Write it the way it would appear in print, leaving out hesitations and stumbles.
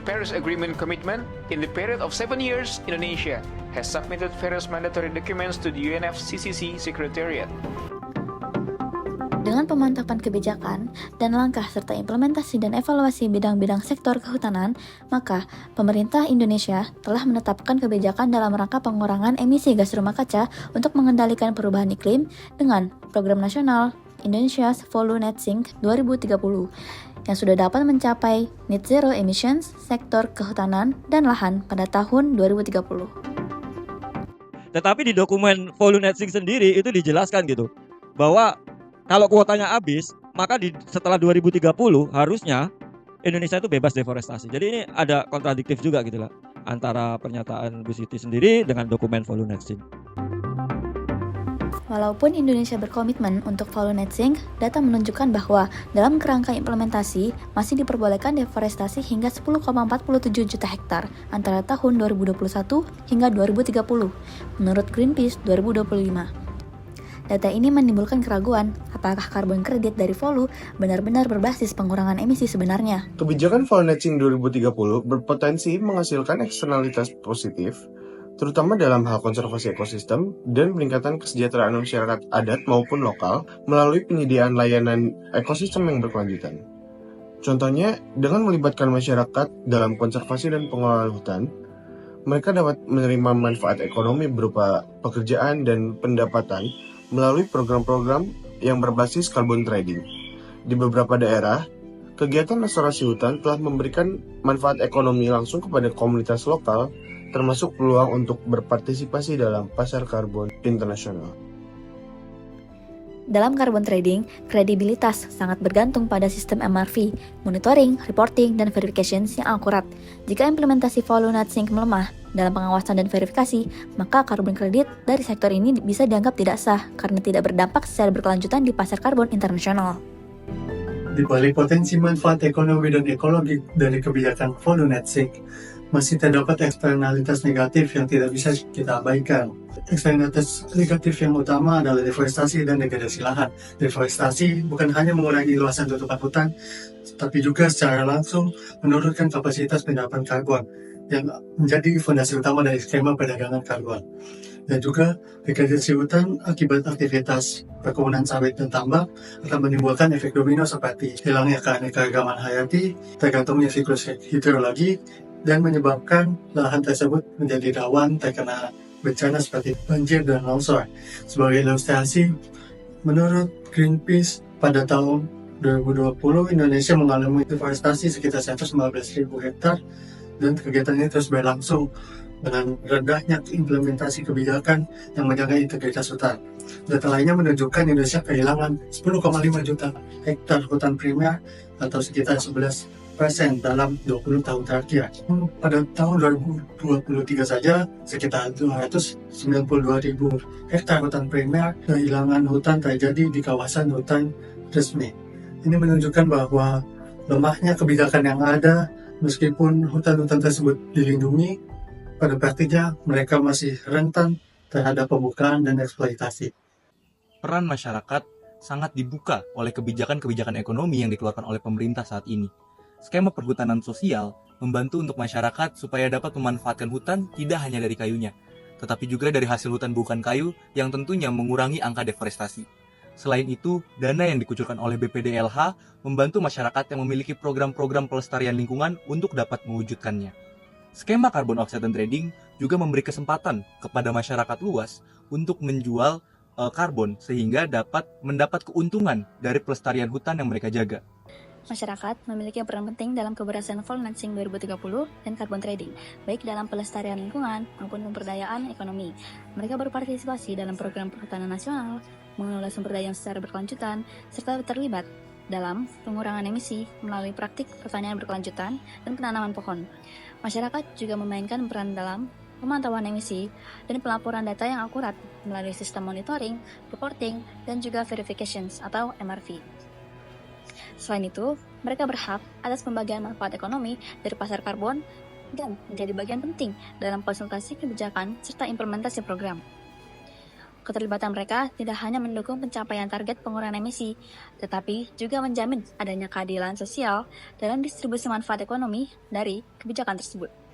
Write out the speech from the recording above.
Paris Agreement commitment, in the period of 7 years, Indonesia has submitted various mandatory documents to the UNFCCC Secretariat. Dengan pemantapan kebijakan dan langkah serta implementasi dan evaluasi bidang-bidang sektor kehutanan, maka pemerintah Indonesia telah menetapkan kebijakan dalam rangka pengurangan emisi gas rumah kaca untuk mengendalikan perubahan iklim dengan Program Nasional Indonesia's Follow Net Sink 2030 yang sudah dapat mencapai net zero emissions sektor kehutanan dan lahan pada tahun 2030. Tetapi di dokumen Follow Net Sink sendiri itu dijelaskan gitu bahwa kalau kuotanya habis, maka setelah 2030 harusnya Indonesia itu bebas deforestasi. Jadi ini ada kontradiktif juga gitu lah antara pernyataan Bu Siti sendiri dengan dokumen Follow Net Sink. Walaupun Indonesia berkomitmen untuk follow net sink, data menunjukkan bahwa dalam kerangka implementasi masih diperbolehkan deforestasi hingga 10,47 juta hektar antara tahun 2021 hingga 2030 menurut Greenpeace 2025. Data ini menimbulkan keraguan apakah karbon kredit dari Follow benar-benar berbasis pengurangan emisi sebenarnya. Kebijakan Follow Net Sink 2030 berpotensi menghasilkan eksternalitas positif, terutama dalam hal konservasi ekosistem dan peningkatan kesejahteraan masyarakat adat maupun lokal melalui penyediaan layanan ekosistem yang berkelanjutan. Contohnya, dengan melibatkan masyarakat dalam konservasi dan pengelolaan hutan, mereka dapat menerima manfaat ekonomi berupa pekerjaan dan pendapatan melalui program-program yang berbasis carbon trading. Di beberapa daerah, kegiatan restorasi hutan telah memberikan manfaat ekonomi langsung kepada komunitas lokal, termasuk peluang untuk berpartisipasi dalam pasar karbon internasional. Dalam carbon trading, kredibilitas sangat bergantung pada sistem MRV, monitoring, reporting, dan verification yang akurat. Jika implementasi Follow Net Sink melemah dalam pengawasan dan verifikasi, maka karbon kredit dari sektor ini bisa dianggap tidak sah karena tidak berdampak secara berkelanjutan di pasar karbon internasional. Di balik potensi manfaat ekonomi dan ekologi dari kebijakan Follow Net Sink, masih terdapat eksternalitas negatif yang tidak bisa kita abaikan. Eksternalitas negatif yang utama adalah deforestasi dan degradasi lahan. Deforestasi bukan hanya mengurangi luasan tutupan hutan, tapi juga secara langsung menurunkan kapasitas penyerapan karbon yang menjadi fondasi utama dari skema perdagangan karbon. Dan juga degradasi hutan akibat aktivitas perkebunan sawit dan tambak akan menimbulkan efek domino seperti hilangnya keanekaragaman hayati, tergantungnya siklus hidrologi, dan menyebabkan lahan tersebut menjadi rawan terkena bencana seperti banjir dan longsor. Sebagai ilustrasi, menurut Greenpeace, pada tahun 2020 Indonesia mengalami deforestasi sekitar 115.000 hektar dan kegiatan ini terus berlangsung dengan rendahnya implementasi kebijakan yang menjaga integritas hutan. Data lainnya menunjukkan Indonesia kehilangan 10,5 juta hektar hutan primer atau sekitar 11% dalam 20 tahun terakhir. Pada tahun 2023 saja, sekitar 292.000 hektar hutan primer kehilangan hutan terjadi di kawasan hutan resmi. Ini menunjukkan bahwa lemahnya kebijakan yang ada, meskipun hutan-hutan tersebut dilindungi, pada praktiknya mereka masih rentan terhadap pembukaan dan eksploitasi. Peran masyarakat sangat dibuka oleh kebijakan-kebijakan ekonomi yang dikeluarkan oleh pemerintah saat ini. Skema perhutanan sosial membantu untuk masyarakat supaya dapat memanfaatkan hutan tidak hanya dari kayunya, tetapi juga dari hasil hutan bukan kayu yang tentunya mengurangi angka deforestasi. Selain itu, dana yang dikucurkan oleh BPDLH membantu masyarakat yang memiliki program-program pelestarian lingkungan untuk dapat mewujudkannya. Skema carbon offset dan trading juga memberi kesempatan kepada masyarakat luas untuk menjual karbon sehingga dapat mendapat keuntungan dari pelestarian hutan yang mereka jaga. Masyarakat memiliki peran penting dalam keberhasilan Follow Net Sink 2030 dan carbon trading, baik dalam pelestarian lingkungan maupun pemberdayaan ekonomi. Mereka berpartisipasi dalam program perhutanan nasional, mengelola sumber daya secara berkelanjutan, serta terlibat dalam pengurangan emisi melalui praktik pertanian berkelanjutan dan penanaman pohon. Masyarakat juga memainkan peran dalam pemantauan emisi dan pelaporan data yang akurat melalui sistem monitoring, reporting, dan juga verifications atau MRV. Selain itu, mereka berhak atas pembagian manfaat ekonomi dari pasar karbon dan menjadi bagian penting dalam konsultasi kebijakan serta implementasi program. Keterlibatan mereka tidak hanya mendukung pencapaian target pengurangan emisi, tetapi juga menjamin adanya keadilan sosial dalam distribusi manfaat ekonomi dari kebijakan tersebut.